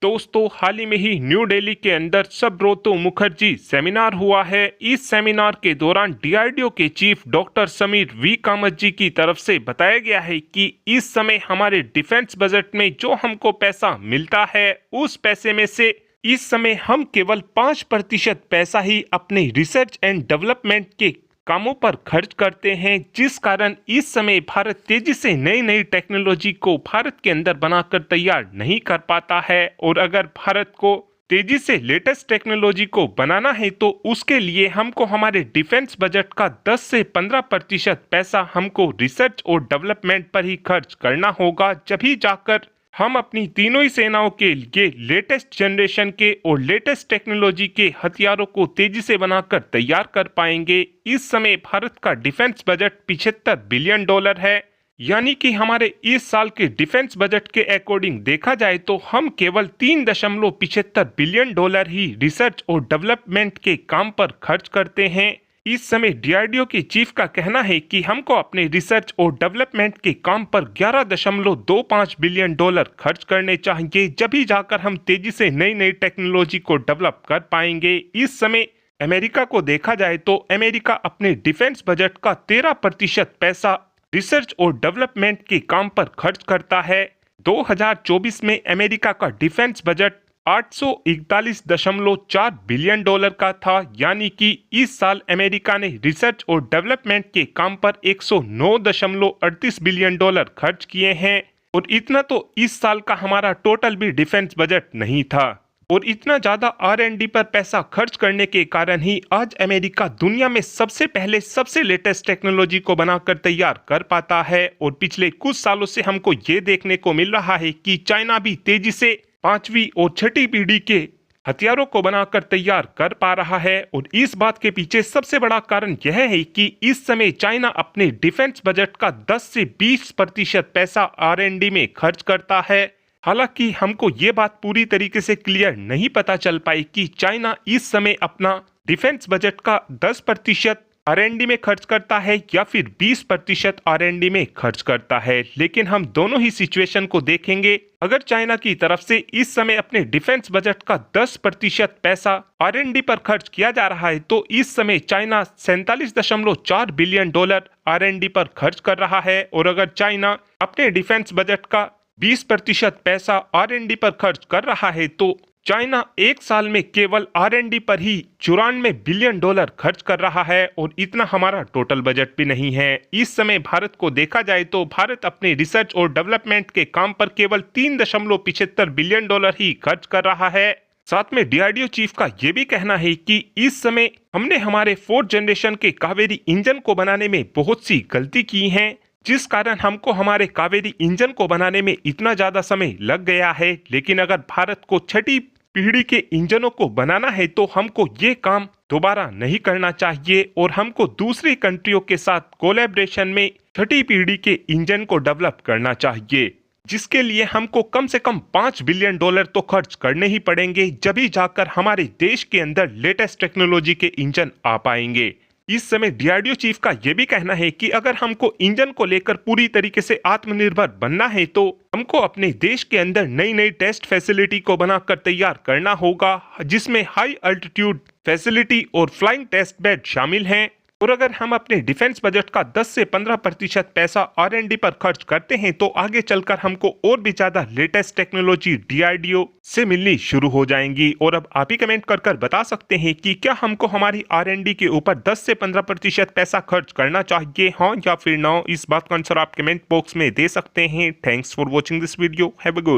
दोस्तों, हाल ही में ही न्यू दिल्ली के अंदर सुब्रतो मुखर्जी सेमिनार हुआ है। इस सेमिनार के दौरान डीआरडीओ के chief doctor Sameer V Kamat ji की तरफ से बताया गया है कि इस समय हमारे डिफेंस बजट में जो हमको पैसा मिलता है, उस पैसे में से इस समय हम केवल 5% पैसा ही अपने रिसर्च एंड डेवलपमेंट के कामों पर खर्च करते हैं, जिस कारण इस समय भारत तेजी से नई नई टेक्नोलॉजी को भारत के अंदर बनाकर तैयार नहीं कर पाता है। और अगर भारत को तेजी से लेटेस्ट टेक्नोलॉजी को बनाना है तो उसके लिए हमको हमारे डिफेंस बजट का 10 से 15% पैसा हमको रिसर्च और डेवलपमेंट पर ही खर्च करना होगा। जब ही जाकर हम अपनी तीनों ही सेनाओं के लिए लेटेस्ट जनरेशन के और लेटेस्ट टेक्नोलॉजी के हथियारों को तेजी से बनाकर तैयार कर पाएंगे। इस समय भारत का डिफेंस बजट $75 बिलियन है, यानी कि हमारे इस साल के डिफेंस बजट के अकॉर्डिंग देखा जाए तो हम केवल $3.75 बिलियन ही रिसर्च और डेवलपमेंट के काम पर खर्च करते हैं। इस समय डीआरडीओ के चीफ का कहना है कि हमको अपने रिसर्च और डेवलपमेंट के काम पर $11.25 बिलियन खर्च करने चाहिए, जब ही जाकर हम तेजी से नई नई टेक्नोलॉजी को डेवलप कर पाएंगे। इस समय अमेरिका को देखा जाए तो अमेरिका अपने डिफेंस बजट का 13% पैसा रिसर्च और डेवलपमेंट के काम पर खर्च करता है। 2024 में अमेरिका का डिफेंस बजट $841.4 बिलियन का था, यानी कि इस साल अमेरिका ने रिसर्च और डेवलपमेंट के काम पर $109.38 बिलियन खर्च किए हैं। और इतना तो इस साल का हमारा टोटल भी डिफेंस बजट नहीं था। और इतना ज्यादा R&D पर पैसा खर्च करने के कारण ही आज अमेरिका दुनिया में सबसे पहले सबसे लेटेस्ट टेक्नोलॉजी को बनाकर तैयार कर पाता है। और पिछले कुछ सालों से हमको ये देखने को मिल रहा है कि चाइना भी तेजी से 5वीं और 6ठी पीढ़ी के हथियारों को बनाकर तैयार कर पा रहा है। और इस बात के पीछे सबसे बड़ा कारण यह है कि इस समय चाइना अपने डिफेंस बजट का 10 से 20% पैसा R&D में खर्च करता है। हालांकि हमको ये बात पूरी तरीके से क्लियर नहीं पता चल पाई कि चाइना इस समय अपना डिफेंस बजट का 10% R&D में खर्च करता है या फिर 20% R&D में खर्च करता है। लेकिन हम दोनों ही सिचुएशन को देखेंगे। अगर चाइना की तरफ से इस समय अपने डिफेंस बजट का 10% पैसा R&D पर खर्च किया जा रहा है तो इस समय चाइना $47.4 बिलियन R&D पर खर्च कर रहा है। और अगर चाइना अपने डिफेंस बजट का 20% पैसा R&D पर खर्च कर रहा है तो चाइना एक साल में केवल R&D पर ही $94 बिलियन खर्च कर रहा है। और इतना हमारा टोटल बजट भी नहीं है। इस समय भारत को देखा जाए तो भारत अपने रिसर्च और डेवलपमेंट के काम पर केवल $3.75 बिलियन ही खर्च कर रहा है। साथ में डीआरडीओ चीफ का यह भी कहना है कि इस समय हमने हमारे 4th जनरेशन के कावेरी इंजन को बनाने में बहुत सी गलती की है, जिस कारण हमको हमारे कावेरी इंजन को बनाने में इतना ज्यादा समय लग गया है। लेकिन अगर भारत को 6ठी पीढ़ी के इंजनों को बनाना है तो हमको ये काम दोबारा नहीं करना चाहिए और हमको दूसरी कंट्रियों के साथ कोलैबोरेशन में 6ठी पीढ़ी के इंजन को डेवलप करना चाहिए, जिसके लिए हमको कम से कम $5 बिलियन तो खर्च करने ही पड़ेंगे, जब ही जाकर हमारे देश के अंदर लेटेस्ट टेक्नोलॉजी के इंजन आ पाएंगे। इस समय डीआरडीओ चीफ का यह भी कहना है कि अगर हमको इंजन को लेकर पूरी तरीके से आत्मनिर्भर बनना है तो हमको अपने देश के अंदर नई नई टेस्ट फैसिलिटी को बनाकर तैयार करना होगा, जिसमें हाई अल्टीट्यूड फैसिलिटी और फ्लाइंग टेस्ट बेड शामिल हैं। और अगर हम अपने डिफेंस बजट का 10 से 15% पैसा R&D पर खर्च करते हैं तो आगे चलकर हमको और भी ज्यादा लेटेस्ट टेक्नोलॉजी डीआरडीओ से मिलनी शुरू हो जाएंगी। और अब आप ही कमेंट कर बता सकते हैं कि क्या हमको हमारी R&D के ऊपर 10 से 15% पैसा खर्च करना चाहिए, हाँ या फिर ना। इस बात का आंसर आप कमेंट बॉक्स में दे सकते हैं। Thanks for watching this video. Have a good